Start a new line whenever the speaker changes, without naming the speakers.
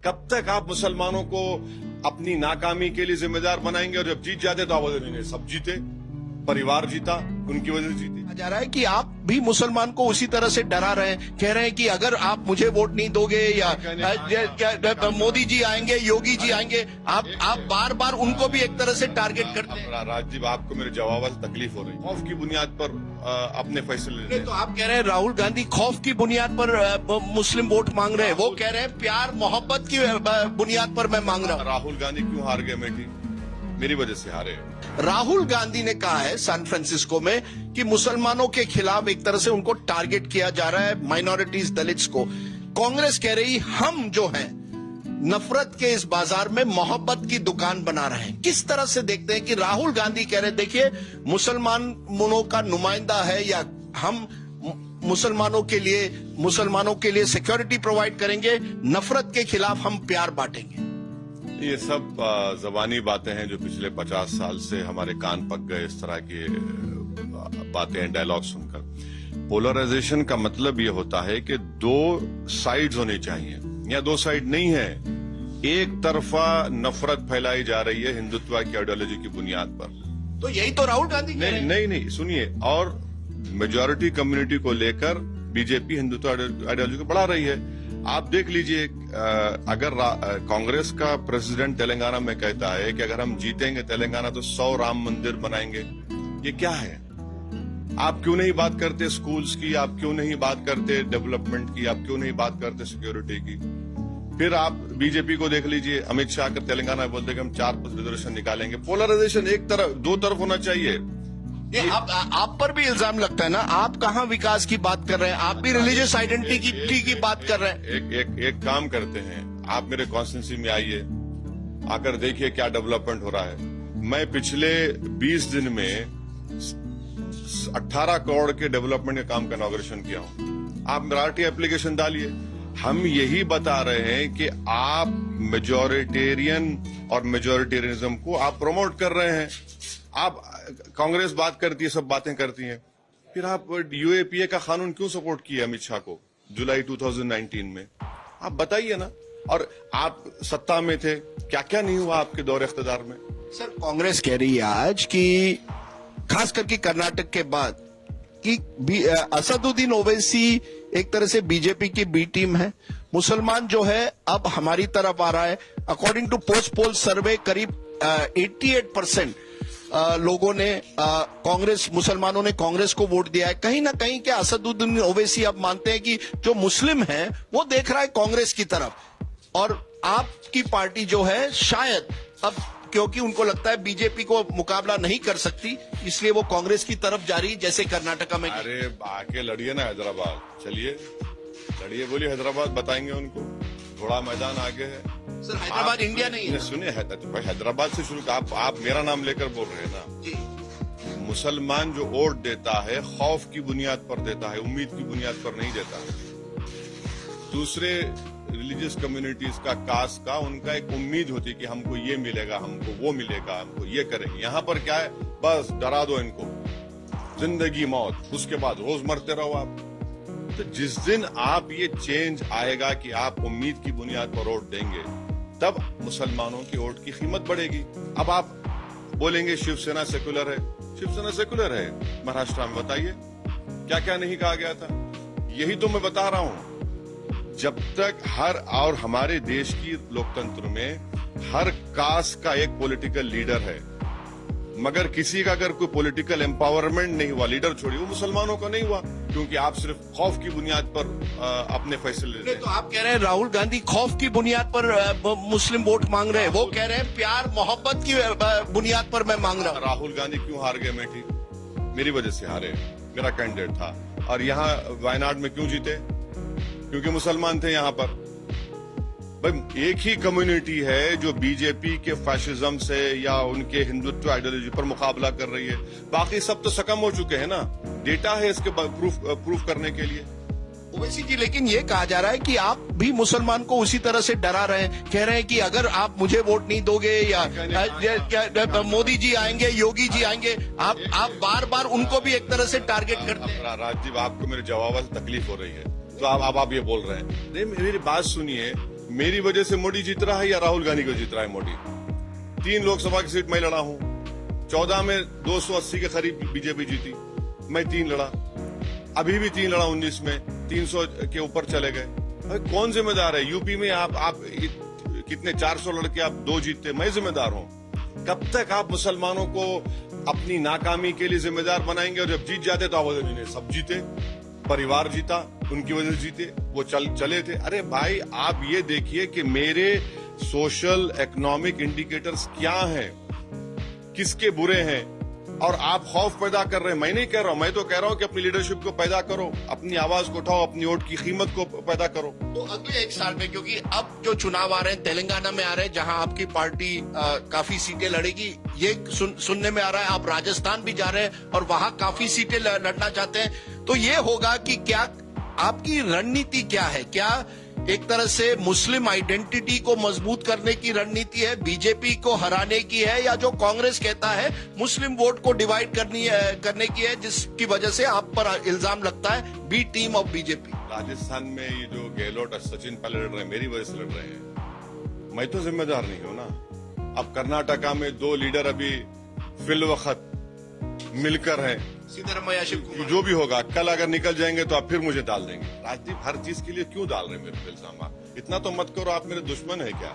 कब तक आप मुसलमानों को अपनी नाकामी के लिए जिम्मेदार बनाएंगे? और जब जीत जाते तो आवाज नहीं, सब जीते, परिवार जीता, उनकी वजह से जीती।
जा रहा है कि आप भी मुसलमान को उसी तरह से डरा रहे हैं, कह रहे हैं कि अगर आप मुझे वोट नहीं दोगे या मोदी जी आएंगे, योगी जी आएंगे, आप बार बार उनको भी एक तरह से टारगेट करते हैं।
राजीव, आपको मेरे जवाब से तकलीफ हो रही है। खौफ की बुनियाद पर अपने फैसले ले रहे हैं।
तो आप कह रहे हैं राहुल गांधी खौफ की बुनियाद पर मुस्लिम वोट मांग रहे हैं, वो कह रहे हैं प्यार मोहब्बत की बुनियाद पर मैं मांग रहा हूँ।
राहुल गांधी क्यों हार गए अमेठी? मेरी वजह से हारे।
राहुल गांधी ने कहा है सैन फ्रांसिस्को में कि मुसलमानों के खिलाफ एक तरह से उनको टारगेट किया जा रहा है, माइनॉरिटीज, दलित्स को। कांग्रेस कह रही हम जो हैं नफरत के इस बाजार में मोहब्बत की दुकान बना रहे हैं। किस तरह से देखते हैं कि राहुल गांधी कह रहे देखिए मुसलमानों का नुमाइंदा है, या हम मुसलमानों के लिए सिक्योरिटी प्रोवाइड करेंगे, नफरत के खिलाफ हम प्यार बांटेंगे।
ये सब जबानी बातें हैं जो पिछले 50 साल से हमारे कान पक गए। इस तरह की बातें, डायलॉग सुनकर। पोलराइजेशन का मतलब ये होता है कि दो साइड्स होनी चाहिए, या दो साइड नहीं है। एक तरफा नफरत फैलाई जा रही है हिंदुत्व की आइडियोलॉजी की बुनियाद पर।
तो यही तो राहुल गांधी
नहीं, सुनिए। और मेजॉरिटी कम्युनिटी को लेकर बीजेपी हिंदुत्व आइडियोलॉजी को बढ़ा रही है। आप देख लीजिए, अगर कांग्रेस का प्रेसिडेंट तेलंगाना में कहता है कि अगर हम जीतेंगे तेलंगाना तो 100 राम मंदिर बनाएंगे, ये क्या है? आप क्यों नहीं बात करते स्कूल्स की? आप क्यों नहीं बात करते डेवलपमेंट की? आप क्यों नहीं बात करते सिक्योरिटी की? फिर आप बीजेपी को देख लीजिए, अमित शाह कर तेलंगाना में बोलते कि हम 4 रिजर्वेशन निकालेंगे। पोलराइजेशन एक तरफ, दो तरफ होना चाहिए।
आप पर भी इल्जाम लगता है ना, आप कहाँ विकास की बात कर रहे हैं, आप भी रिलीजियस आइडेंटिटी की बात कर रहे हैं।
एक काम करते हैं, आप मेरे कॉन्स्टिट्यूंसी में आइए, आकर देखिए क्या डेवलपमेंट हो रहा है। मैं पिछले 20 दिन में 18 करोड़ के डेवलपमेंट के काम का इनॉग्रेशन किया हूं। आप मराठी एप्लीकेशन डालिए। हम यही बता रहे हैं कि आप मेजॉरिटेरियन और मेजॉरिटेरियनिज्म को आप प्रमोट कर रहे हैं। आप कांग्रेस बात करती है, सब बातें करती हैं, फिर आप यूएपीए का कानून क्यों सपोर्ट किया अमित शाह को जुलाई 2019 में? आप बताइए ना। और आप सत्ता में थे, क्या क्या नहीं हुआ आपके दौर इख्तिदार में?
सर, कांग्रेस कह रही है आज कि खास करके कर्नाटक के बाद कि असदुद्दीन ओवैसी एक तरह से बीजेपी की बी टीम है। मुसलमान जो है अब हमारी तरफ आ रहा है। अकॉर्डिंग टू पोस्ट पोल सर्वे करीब 88% लोगों ने मुसलमानों ने कांग्रेस को वोट दिया है। कहीं ना कहीं क्या असदुद्दीन ओवैसी अब मानते हैं कि जो मुस्लिम है वो देख रहा है कांग्रेस की तरफ, और आपकी पार्टी जो है शायद अब क्योंकि उनको लगता है बीजेपी को मुकाबला नहीं कर सकती, इसलिए वो कांग्रेस की तरफ जा रही, जैसे कर्नाटका में।
अरे आके लड़िए ना हैदराबाद, चलिए लड़िए, बोलिए हैदराबाद, बताएंगे उनको। थोड़ा मैदान आगे है
सर, हैदराबाद इंडिया नहीं है।
सुनिए, हैदराबाद से शुरू, आप मेरा नाम लेकर बोल रहे हैं ना जी। मुसलमान जो वोट देता है खौफ की बुनियाद पर देता है, उम्मीद की बुनियाद पर नहीं देता। दूसरे रिलीजियस कम्युनिटीज का, कास्ट का, उनका एक उम्मीद होती है कि हमको ये मिलेगा, हमको वो मिलेगा, हमको ये करेंगे। यहाँ पर क्या है, बस डरा दो इनको, जिंदगी मौत, उसके बाद रोज मरते रहो आप। तो जिस दिन आप ये चेंज आएगा कि आप उम्मीद की बुनियाद पर वोट देंगे, तब मुसलमानों की वोट की कीमत बढ़ेगी। अब आप बोलेंगे शिवसेना सेकुलर है। शिवसेना सेकुलर है महाराष्ट्र में, बताइए क्या क्या नहीं कहा गया था? यही तो मैं बता रहा हूं। जब तक और हमारे देश की लोकतंत्र में हर कास्ट का एक पॉलिटिकल लीडर है, मगर किसी का अगर कोई पॉलिटिकल एम्पावरमेंट नहीं हुआ, लीडर छोड़िए, वो मुसलमानों का नहीं हुआ, क्योंकि आप सिर्फ खौफ की बुनियाद पर अपने फैसले ले रहे हैं।
तो आप कह रहे हैं राहुल गांधी खौफ की बुनियाद पर मुस्लिम वोट मांग रहे हैं, वो कह रहे हैं प्यार मोहब्बत की बुनियाद पर मैं मांग रहा हूं। राहुल
गांधी क्यों हार गए अमेठी? मेरी वजह से हारे, मेरा कैंडिडेट था। और यहाँ वायनाड में क्यों जीते? क्योंकि मुसलमान थे यहाँ पर। भाई एक ही कम्युनिटी है जो बीजेपी के फैशिज्म से या उनके हिंदुत्व आइडियोलॉजी पर मुकाबला कर रही है, बाकी सब तो सकम हो चुके हैं ना। डेटा है इसके प्रूफ करने के लिए।
ओवैसी जी, लेकिन ये कहा जा रहा है कि आप भी मुसलमान को उसी तरह से डरा रहे हैं, कह रहे हैं कि अगर आप मुझे वोट नहीं दोगे या मोदी जी आएंगे, योगी जी आएंगे, आप बार बार उनको भी एक तरह से टारगेट करते हैं।
राजीव, आपको मेरे जवाब से तकलीफ हो रही है, तो आप ये बोल रहे हैं। नहीं, मेरी बात सुनिए। मेरी वजह से मोदी जीत रहा है या राहुल गांधी को जीत रहा है मोदी? 3 लोकसभा की सीट मैं लड़ा हूं, 14 में 280 के करीब बीजेपी जीती, मैं 3 लड़ा, अभी भी 3 लड़ा, 19 में 300 के ऊपर चले गए। भाई कौन जिम्मेदार है? यूपी में आप कितने 400 लड़के आप 2 जीतते, मैं जिम्मेदार हूं। कब तक आप मुसलमानों को अपनी नाकामी के लिए जिम्मेदार बनाएंगे? और जब जीत जाते तो आप नहीं सब जीते, परिवार जीता, उनकी वजह से जीते, वो चले थे। अरे भाई आप ये देखिए कि मेरे सोशल इकोनॉमिक इंडिकेटर्स क्या हैं, किसके बुरे हैं, और आप खौफ पैदा कर रहे हैं। मैं नहीं कह रहा हूं, मैं तो कह रहा हूं कि अपनी लीडरशिप को पैदा करो, अपनी आवाज को उठाओ, अपनी वोट की कीमत को पैदा करो।
तो अगले 1 साल में, क्योंकि अब जो चुनाव आ रहे हैं तेलंगाना में आ रहे हैं, जहां आपकी पार्टी काफी सीटें लड़ेगी, ये सुनने में आ रहा है आप राजस्थान भी जा रहे हैं और वहां काफी सीटें लड़ना चाहते हैं। तो ये होगा कि क्या आपकी रणनीति क्या है? क्या एक तरह से मुस्लिम आइडेंटिटी को मजबूत करने की रणनीति है, बीजेपी को हराने की है, या जो कांग्रेस कहता है मुस्लिम वोट को डिवाइड करने की है, जिसकी वजह से आप पर इल्जाम लगता है B team of BJP?
Rajasthan में ये जो गहलोत और सचिन पहले लड़ रहे हैं, मेरी वजह से लड़ रहे हैं, मैं तो जिम्मेदार नहीं हूं ना। अब कर्नाटका में 2 लीडर अभी फिल वक्त मिलकर हैं,
सिद्धरमैया शिव कुमार,
जो भी होगा कल अगर निकल जाएंगे तो आप फिर मुझे डाल देंगे। राजदीप हर चीज के लिए क्यों डाल रहे हैं मेरे पे इल्जाम? इतना तो मत करो, आप मेरे दुश्मन है क्या?